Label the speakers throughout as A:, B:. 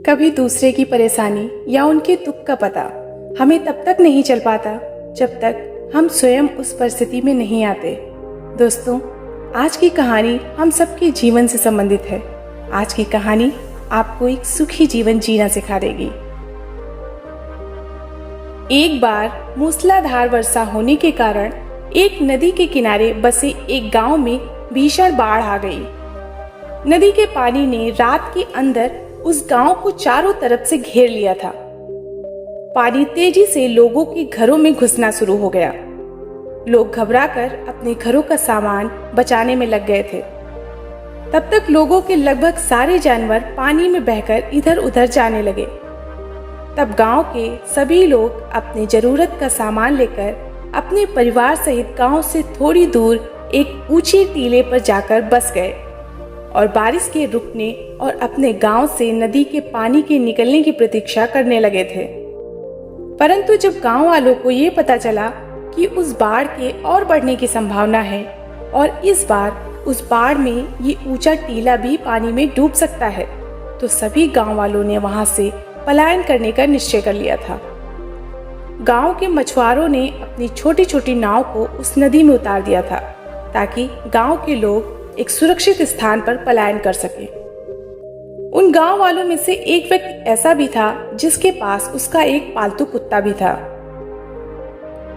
A: कभी दूसरे की परेशानी या उनके दुख का पता हमें तब तक नहीं चल पाता जब तक हम स्वयं उस परिस्थिति में नहीं आते। दोस्तों, आज की कहानी हम सबके जीवन से संबंधित है। आज की कहानी आपको एक सुखी जीवन जीना सिखा देगी। एक बार मूसलाधार वर्षा होने के कारण एक नदी के किनारे बसे एक गांव में भीषण बाढ़ आ गई। नदी के पानी ने रात के अंदर उस गांव को चारों तरफ से घेर लिया था। पानी तेजी से लोगों के घरों में घुसना शुरू हो गया। लोग घबराकर अपने घरों का सामान बचाने में लग गए थे। तब तक लोगों के लगभग सारे जानवर पानी में बहकर इधर उधर जाने लगे। तब गांव के सभी लोग अपनी जरूरत का सामान लेकर अपने परिवार सहित गांव से थोड़ी दूर एक ऊंची टीले पर जाकर बस गए और बारिश के रुकने और अपने गांव से नदी के पानी के निकलने की प्रतीक्षा करने लगे थे। परंतु जब गांव वालों को ये पता चला कि उस बाढ़ के और बढ़ने की संभावना है और इस बार उस बाढ़ में ये ऊंचा टीला भी पानी में डूब सकता है, तो सभी गांव वालों ने वहां से पलायन करने का निश्चय कर लिया था। गांव के मछुआरों ने अपनी छोटी छोटी नाव को उस नदी में उतार दिया था ताकि गांव के लोग एक सुरक्षित स्थान पर पलायन कर सके। उन गांव वालों में से एक व्यक्ति ऐसा भी था जिसके पास उसका एक पालतू कुत्ता भी था।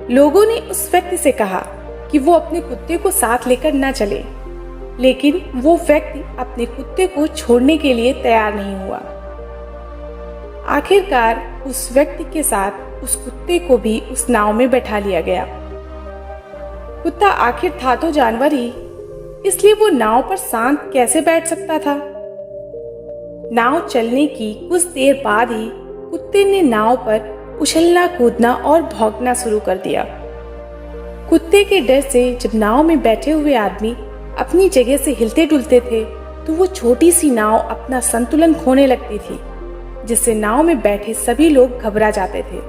A: लोगों ने उस व्यक्ति से कहा कि वो अपने कुत्ते को साथ लेकर न चले, लेकिन वो व्यक्ति अपने कुत्ते को छोड़ने के लिए तैयार नहीं हुआ। आखिरकार उस व्यक्ति के साथ उस कुत्ते को भी उस नाव में बैठा लिया गया। कुत्ता आखिर था तो जानवर ही, इसलिए वो नाव पर शांत कैसे बैठ सकता था। नाव चलने की कुछ देर बाद ही कुत्ते ने नाव पर उछलना कूदना और भौंकना शुरू कर दिया। कुत्ते के डर से जब नाव में बैठे हुए आदमी अपनी जगह से हिलते डुलते थे तो वो छोटी सी नाव अपना संतुलन खोने लगती थी, जिससे नाव में बैठे सभी लोग घबरा जाते थे।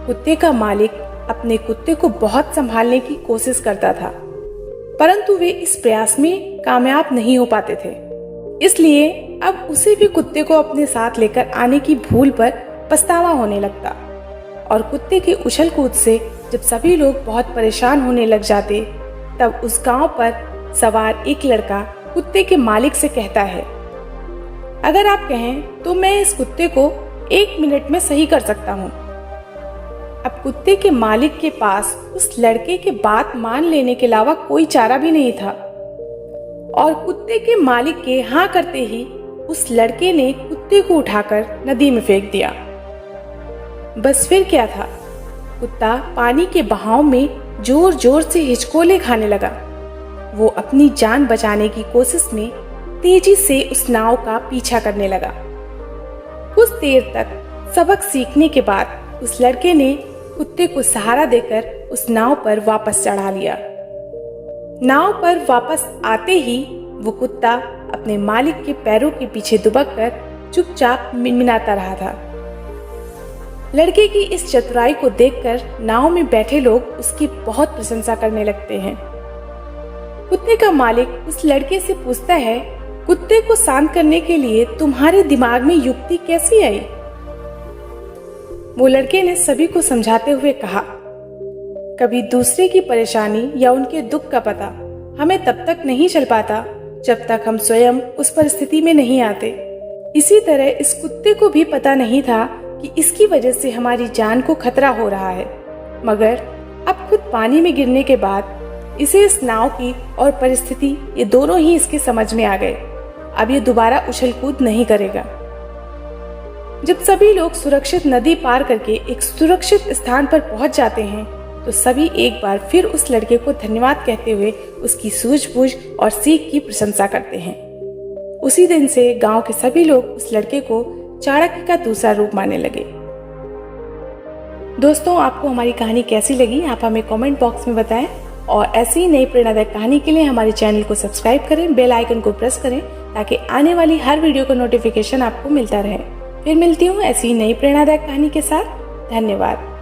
A: कुत्ते का मालिक अपने कुत्ते को बहुत संभालने की कोशिश करता था, परंतु वे इस प्रयास में कामयाब नहीं हो पाते थे। इसलिए अब उसे भी कुत्ते को अपने साथ लेकर आने की भूल पर पछतावा होने लगता और कुत्ते के उछल कूद से जब सभी लोग बहुत परेशान होने लग जाते, तब उस गांव पर सवार एक लड़का कुत्ते के मालिक से कहता है, अगर आप कहें तो मैं इस कुत्ते को 1 मिनट में सही कर सकता हूँ। अब कुत्ते के मालिक के पास उस लड़के के बात मान लेने के अलावा कोई चारा भी नहीं था और कुत्ते के मालिक के हाँ करते ही उस लड़के ने कुत्ते को उठाकर नदी में फेंक दिया। बस फिर क्या था, कुत्ता पानी के बहाव में जोर जोर से हिचकोले खाने लगा। वो अपनी जान बचाने की कोशिश में तेजी से उस नाव का पीछा करने लगा। कुछ देर तक सबक सीखने के बाद उस लड़के ने कुत्ते को सहारा देकर उस नाव पर वापस चढ़ा लिया। नाव पर वापस आते ही वो कुत्ता अपने मालिक के पैरों के पीछे दुबककर चुपचाप मिनमिनाता रहा था। लड़के की इस चतुराई को देखकर नाव में बैठे लोग उसकी बहुत प्रशंसा करने लगते हैं। कुत्ते का मालिक उस लड़के से पूछता है, कुत्ते को शांत करने के लिए तुम्हारे दिमाग में युक्ति कैसी आई? वो लड़के ने सभी को समझाते हुए कहा, कभी दूसरे की परेशानी या उनके दुख का पता हमें तब तक नहीं चल पाता जब तक हम स्वयं उस परिस्थिति में नहीं आते। इसी तरह इस कुत्ते को भी पता नहीं था कि इसकी वजह से हमारी जान को खतरा हो रहा है, मगर अब खुद पानी में गिरने के बाद इसे इस नाव की और परिस्थिति ये दोनों ही इसके समझ में आ गए। अब ये दोबारा उछल कूद नहीं करेगा। जब सभी लोग सुरक्षित नदी पार करके एक सुरक्षित स्थान पर पहुंच जाते हैं तो सभी एक बार फिर उस लड़के को धन्यवाद कहते हुए उसकी सूझबूझ और सीख की प्रशंसा करते हैं। उसी दिन से गांव के सभी लोग उस लड़के को चाणक्य का दूसरा रूप मानने लगे। दोस्तों, आपको हमारी कहानी कैसी लगी आप हमें कमेंट बॉक्स में बताएं और ऐसी ही नई प्रेरणादायक कहानी के लिए हमारे चैनल को सब्सक्राइब करें, बेल आइकन को प्रेस करें ताकि आने वाली हर वीडियो का नोटिफिकेशन आपको मिलता रहे। फिर मिलती हूँ ऐसी नई प्रेरणादायक कहानी के साथ। धन्यवाद।